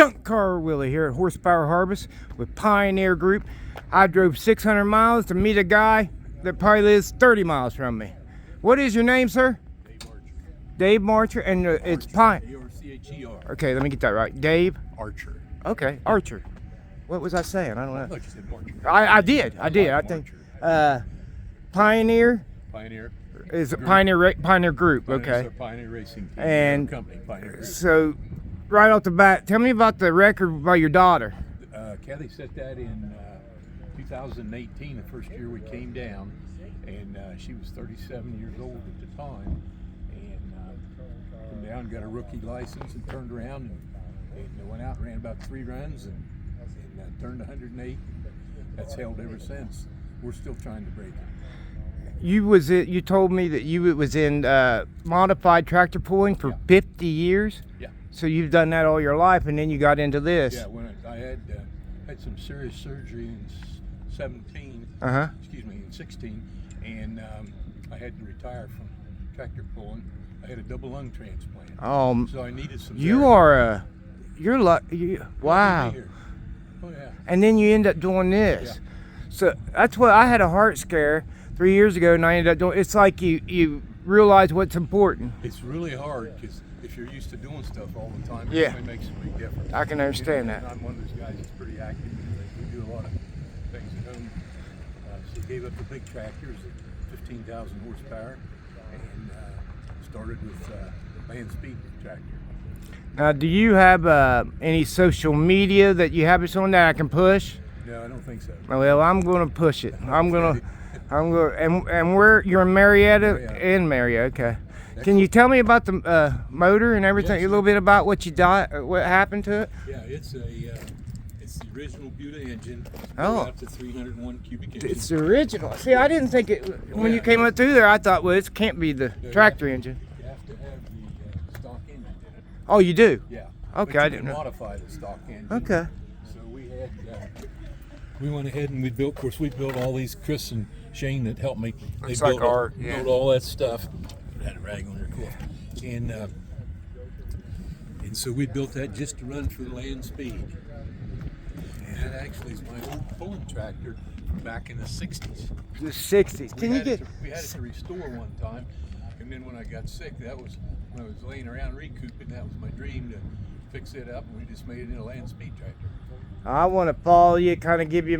Junk Car Willie here at Horsepower Harvest with Pioneer Group. I drove 600 miles to meet a guy that probably lives 30 miles from me. What is your name, sir? Dave Marcher, and it's A-R-C-H-E-R. Okay, let me get that right. Dave Archer. Okay, Archer. What was I saying? I don't know. I thought you said Marcher. I did. I think. Pioneer. Pioneer. Is it Pioneer Group? Okay. Pioneer Racing Team. And company, Pioneer Group. So, right off the bat, tell me about the record by your daughter. Kathy set that in 2018, the first year we came down, and she was 37 years old at the time, and came down, got a rookie license, and turned around and went out and ran about 3 runs and turned 108. That's held ever since. We're still trying to break it. You told me that you was in modified tractor pulling for 50 years. Yeah. So you've done that all your life, and then you got into this. Yeah. When I had some serious surgery in 17. Excuse me, in 16, and I had to retire from tractor pulling. I had a double lung transplant. So I needed some. Wow. Oh yeah. And then you end up doing this. Yeah. So that's what I had a heart scare 3 years ago, and I ended up doing. It's like you realize what's important. It's really hard because if you're used to doing stuff all the time, it really makes a big difference. I can understand that. I'm one of those guys that's pretty active. We do a lot of things at home. So gave up the big tractors at 15,000 horsepower and started with Landspeed tractor. Now, do you have any social media that you have on that I can push? No, I don't think so. Well, I'm going to push it. I'm going. And where you're in Marietta? In Marietta, okay. Excellent. Can you tell me about the motor and everything? A little bit about what happened to it? Yeah, it's the original Buda engine. Up to 301 cubic inches. It's the original. See, I didn't think it when you came up through there. I thought, well, it can't be the tractor engine. You have to have the stock engine in it. Oh, you do? Yeah. Okay, but I didn't know. Modify the stock engine. Okay. So we went ahead and we built all these. Chris and Shane that helped me. They built all that stuff. I had a rag on their cloth. And so we built that just to run for the Landspeed. And that actually is my old pulling tractor from back in the 60s. The 60s. We had it to restore one time, and then when I got sick, that was when I was laying around recouping. That was my dream to fix it up, and we just made it into a Landspeed tractor. I want to follow you, kind of give you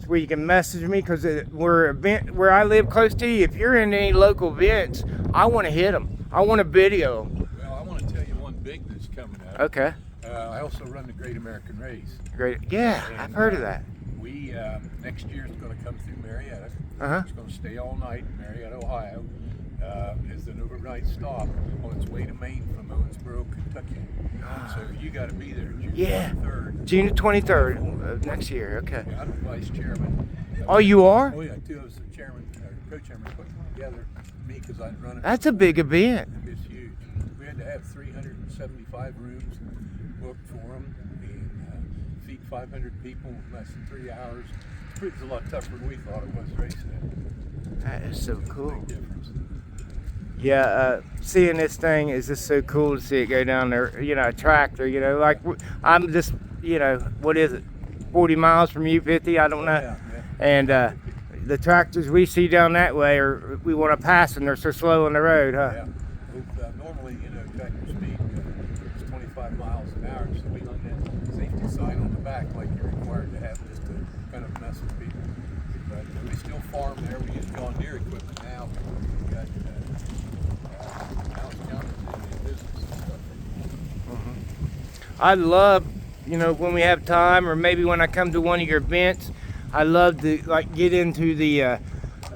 where you can message me, because where I live close to you, if you're in any local events, I want to hit them. I want to video them. Well, I want to tell you one big that's coming up. Okay. I also run the Great American Race. Great. Yeah, and I've heard of that. We next year is going to come through Marietta. It's going to stay all night in Marietta, Ohio. Is an overnight stop on its way to Maine from Owensboro, Kentucky. So you got to be there June 23rd. June 23rd of next year. Okay. Yeah, I'm the vice chairman. Oh, you are? Oh yeah, 2 of us are chairman, co-chairman, put together. Me, because I'd run it. That's a big event. It's huge. We had to have 375 rooms booked for them, and feed 500 people in less than 3 hours. It's a lot tougher than we thought it was racing it. That is so cool. Big difference. Yeah, seeing this thing is just so cool to see it go down there. You know, a tractor. You know, like I'm just, what is it, 40 miles from U50? I don't know. Yeah. And the tractors we see down that way, we want to pass them. They're so slow on the road, huh? Yeah. Normally, tractor speed is 25 miles an hour, so we hung that safety sign on the back like you're required to have just to kind of mess with people. But we still farm there. We use John Deere equipment now. We got Allis-Chalmers in business and stuff. I love, when we have time, or maybe when I come to one of your events, I love to get into the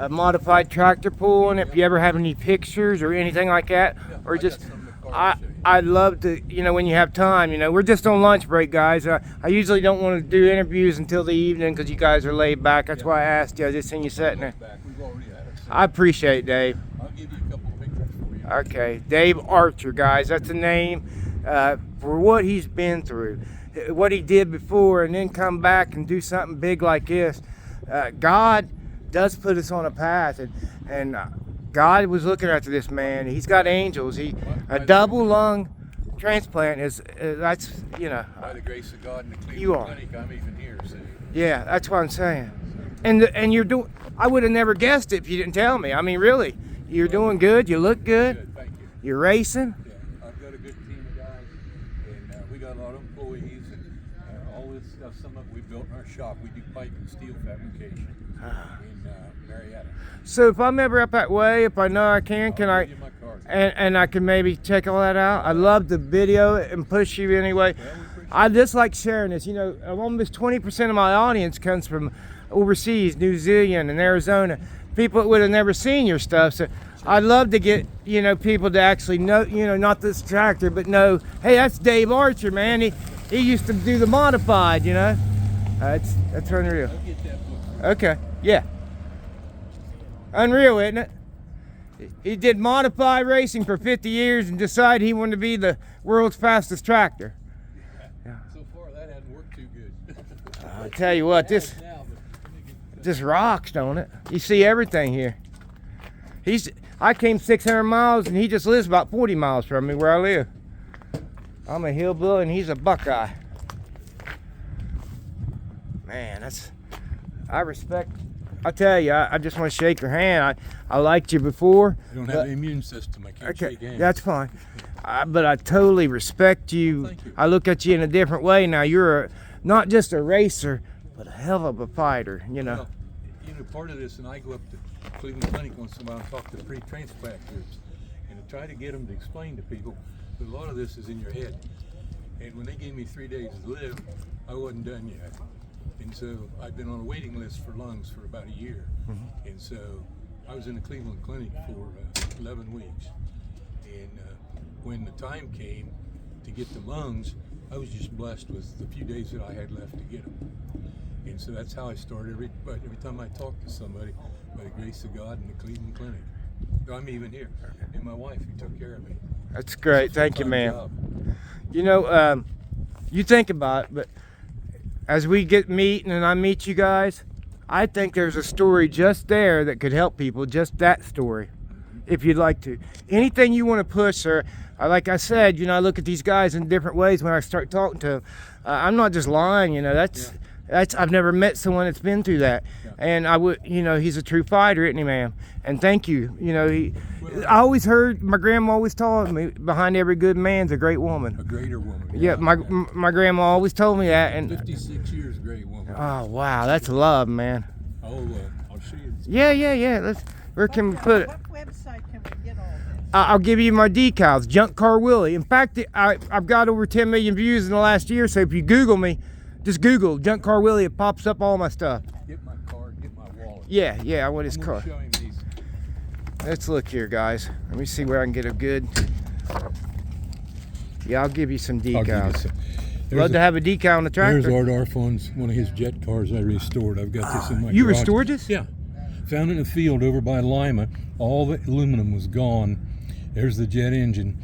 modified tractor pulling. If you ever have any pictures or anything like that, or just I love to, when you have time. We're just on lunch break, guys. I usually don't want to do interviews until the evening because you guys are laid back. That's why I asked you. I just seen you sitting there. I appreciate it, Dave. I'll give you a couple of pictures for you. Okay, Dave Archer, guys. That's the name for what he's been through, what he did before, and then come back and do something big like this. God does put us on a path, and God was looking after this man. He's got angels. A double lung transplant is that's, you know. By the grace of God and the Cleveland You are. Clinic, I'm even here. See? Yeah, that's what I'm saying. And you're doing. I would have never guessed it if you didn't tell me. I mean, really, you're doing good. You look good. Good, thank you. You're racing. Yeah, I've got a good team of guys, and we got a lot of employees, and all this stuff. Some of it we built in our shop. We do pipe and steel fabrication in Marietta. So if I'm ever up that way, if I know I can I? Give you my card. And I can maybe check all that out. I love the video and push you anyway. Well, we appreciate I just like sharing this. You know, almost 20% of my audience comes from overseas, New Zealand and Arizona. People that would have never seen your stuff. So I'd love to get, you know, people to actually know, you know, not this tractor, but know, hey, that's Dave Archer, man. He used to do the modified, you know. That's unreal. I'll get that book. Okay, yeah. Unreal, isn't it? He did modified racing for 50 years and decided he wanted to be the world's fastest tractor. So far, that hasn't worked too good. I tell you what, this rocks, don't it? You see everything here. I came 600 miles and he just lives about 40 miles from me where I live. I'm a hillbilly and he's a Buckeye. Man, I respect. I tell you, I just want to shake your hand. I liked you before. I don't have an immune system. I can't shake hands. That's fine. But I totally respect you. Thank you. I look at you in a different way now. You're not just a racer, but a hell of a fighter, you know. Well, you know, part of this, and I go up to Cleveland Clinic once in a while and talk to pre-transplant groups, and I try to get them to explain to people that a lot of this is in your head. And when they gave me 3 days to live, I wasn't done yet. And so I've been on a waiting list for lungs for about a year. And so I was in the Cleveland Clinic for 11 weeks. And when the time came to get the lungs, I was just blessed with the few days that I had left to get them. And so that's how I started. Every time I talk to somebody, by the grace of God, in the Cleveland Clinic. I'm even here. And my wife, who took care of me. That's great. It's a Thank you, full-time man. job. You know, you think about it, but as we get meeting and I meet you guys, I think there's a story just there that could help people, just that story, if you'd like to. Anything you want to push, sir. Like I said, you know, I look at these guys in different ways when I start talking to them. I'm not just lying, you know, that's I've never met someone that's been through that. Yeah. And I would, you know, he's a true fighter, isn't he, ma'am? And thank you. You know, I always heard, my grandma always told me, behind every good man's a great woman. A greater woman. Yeah, my grandma always told me that. And 56 years, great woman. oh wow, that's love, man. I'll show you. Yeah. Where can we put it? What website can we get all this? I'll give you my decals, Junk Car Willie. In fact, I've got over 10 million views in the last year. So if you Google me, just Google Junk Car Willie. It pops up all my stuff. Get my card, get my wallet. Yeah. I want his I'm car. gonna show him these. Let's look here, guys. Let me see where I can get a good. Yeah, I'll give you some I'll give you decals. some. Love to have a decal on the There's tractor. Art Arfon's, one of his jet cars I restored. I've got this in my You garage. restored this? Yeah. Found it in a field over by Lima. All the aluminum was gone. There's the jet engine.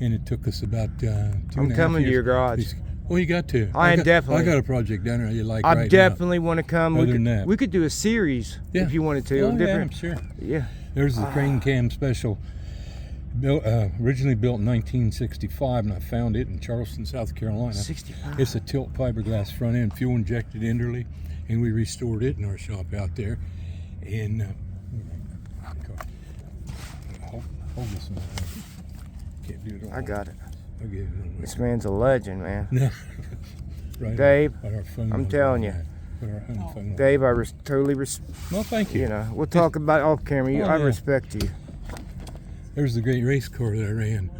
And it took us about 2.5 I'm coming to years. your garage. Well, you got to. I am got, definitely. I got a project down there you like I right definitely want to come. Other than that. We could do a series Yeah. if you wanted to. now. Oh, yeah, different. I'm sure. Yeah. There's the crane cam special. Built, originally built in 1965, and I found it in Charleston, South Carolina. 65. It's a tilt fiberglass front end, fuel injected Enderley, and we restored it in our shop out there. And hold this in my hand. Can't do it all. I got it. I'll get it on This man's a legend, man. there. Right Dave, on our phone I'm number telling on you. that. Put our home phone number. Dave, I totally Well, thank you. you know, we'll talk about it off camera. Oh, I yeah. respect you. There's the great race car that I ran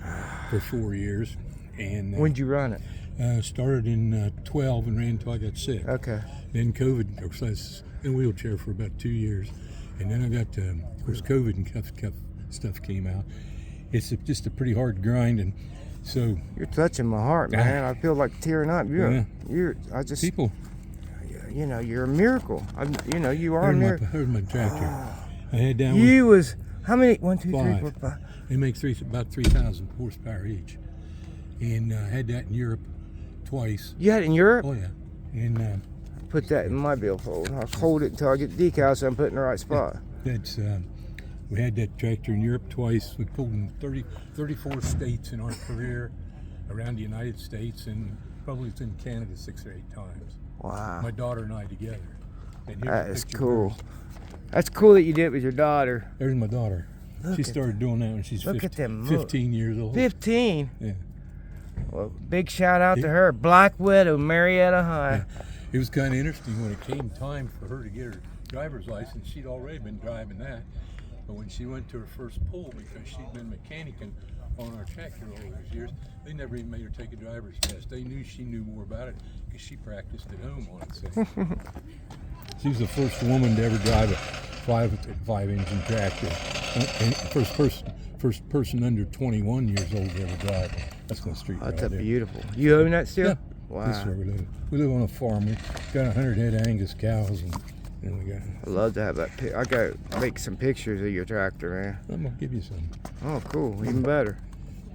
for 4 years. And When'd you run it? started in 12 and ran until I got sick. Okay. Then COVID, of course, I was in a wheelchair for about 2 years. And then I got, of course, COVID and cuff stuff came out. It's just a pretty hard grind. And so You're touching my heart, man. I feel like tearing up. I just, people, you know, you're a miracle. You are a miracle. here's my tractor. I had that one. You was, how many? 1, 2, 3, 4, 5. 5. They make about 3,000 horsepower each. And I had that in Europe twice. You had it in Europe? Oh, yeah. And Put that in my billfold. I'll hold it until I get the decals so I'm putting in the right spot. that's we had that tractor in Europe twice. We pulled in 34 states in our career. around the United States, and probably it's in Canada 6 or 8 times. Wow. My daughter and I together. And here's That a is picture of cool. hers. That's cool that you did it with your daughter. There's my daughter. Look She at started doing that when she's look at them 15 years old. 15. Yeah. Well, big shout out to Yeah. her. Black Widow, Marietta High. It was kind of interesting when it came time for her to get her driver's license. She'd already been driving that. But when she went to her first pull, because she'd been mechanicking on our tractor all those years, they never even made her take a driver's test. They knew she knew more about it because she practiced at home on it. So. She was the first woman to ever drive a 5-engine tractor. And first person under 21 years old to ever drive. That's my street That's right a there. beautiful. You own that still? Yeah. Wow. This is where we live. We live on a farm. We got 100 head of Angus cows, and we got. I love to have that. I got to make some pictures of your tractor, man. I'm gonna give you some. Oh, cool. Even better.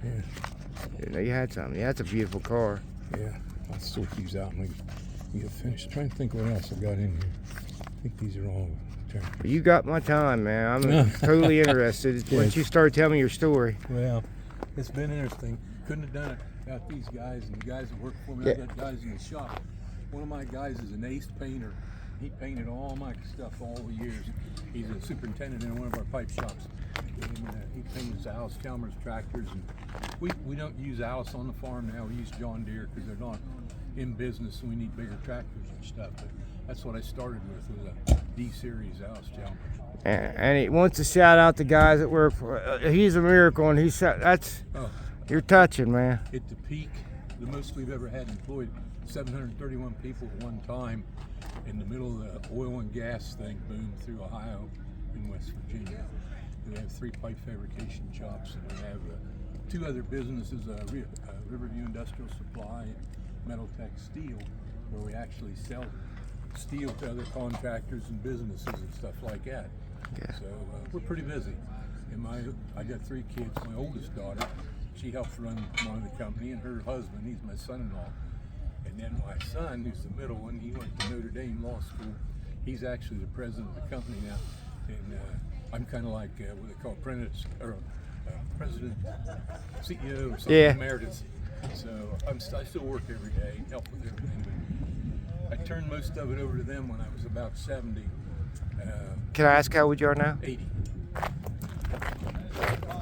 Yeah, Didn't know you had something. Yeah, that's a beautiful car. yeah. I'll sort these out and we get finished. Trying to think what else I got in here. I think these are all. But you got my time, man. I'm Yeah. totally interested. Yeah. Once you started telling me your story. Well, it's been interesting. Couldn't have done it without these guys and the guys that work for me. Yeah. I got guys in the shop. One of my guys is an ace painter. He painted all my stuff all the years. He's a superintendent in one of our pipe shops. And, he paints Allis-Chalmers tractors. And we don't use Allis on the farm now. We use John Deere because they're not in business and we need bigger tractors and stuff. But that's what I started with, was a D-series Allis-Chalmers. And he wants to shout out the guys that work for. He's a miracle, and that's. Oh, You're touching, man. at the peak, the most we've ever had employed, 731 people at one time in the middle of the oil and gas thing boom through Ohio and West Virginia. We have 3 pipe fabrication shops, and we have 2 other businesses, Riverview Industrial Supply and Metal Tech Steel, where we actually sell steel to other contractors and businesses and stuff like that. Yeah. So we're pretty busy. And I got 3 kids. My oldest daughter, she helps run the company, and her husband, he's my son-in-law. And then my son, who's the middle one, he went to Notre Dame Law School. He's actually the president of the company now. And I'm kind of like what they call president, CEO or something, Yeah. emeritus. So I still work every day, help with everything. But I turned most of it over to them when I was about 70. Can I ask how old you are now? 80.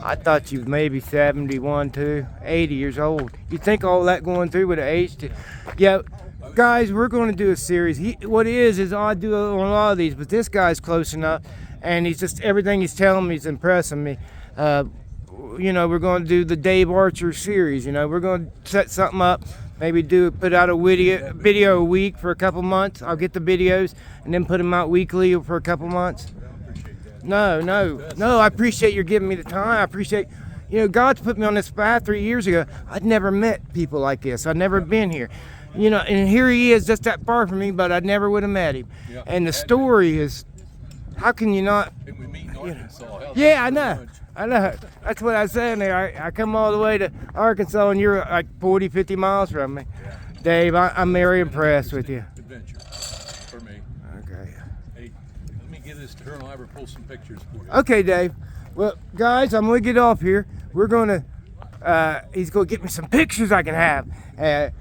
I thought you maybe 71 too, 80 years old. You think all that going through with the age? Yeah, guys, we're going to do a series. What it is I do on a lot of these, but this guy's close enough, and he's just everything he's telling me is impressing me. We're going to do the Dave Archer series. We're going to set something up. Maybe put out a video a week for a couple months. I'll get the videos and then put them out weekly for a couple months. No, I appreciate you giving me the time. I appreciate, God's put me on this path 3 years ago. I'd never met people like this. I'd never been here. And here he is just that far from me, but I never would have met him. Yeah. And the story is, how can you not? And we meet in Arkansas. Yeah, I know. That's what I was saying there. I come all the way to Arkansas, and you're like 40, 50 miles from me. Yeah. Dave, I'm very impressed with you. Adventure for me. Okay. Hey, let me give this to her and I'll have her pull some pictures for you. Okay, Dave. Well, guys, I'm gonna get off here. We're gonna, he's gonna get me some pictures I can have.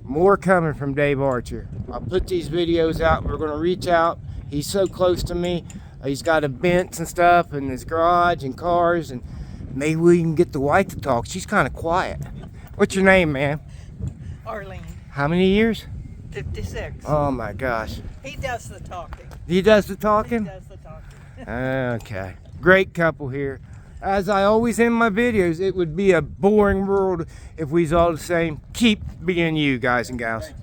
More coming from Dave Archer. I'll put these videos out. We're gonna reach out. He's so close to me. He's got events and stuff in his garage and cars, and maybe we can get the wife to talk. She's kind of quiet. What's your name, man? Arlene, How many years? 56. Oh my gosh. He does the talking. He does the He talking? does the talking. Okay. Great couple here. As I always end my videos, it would be a boring world if we was all the same. Keep being you, guys and gals.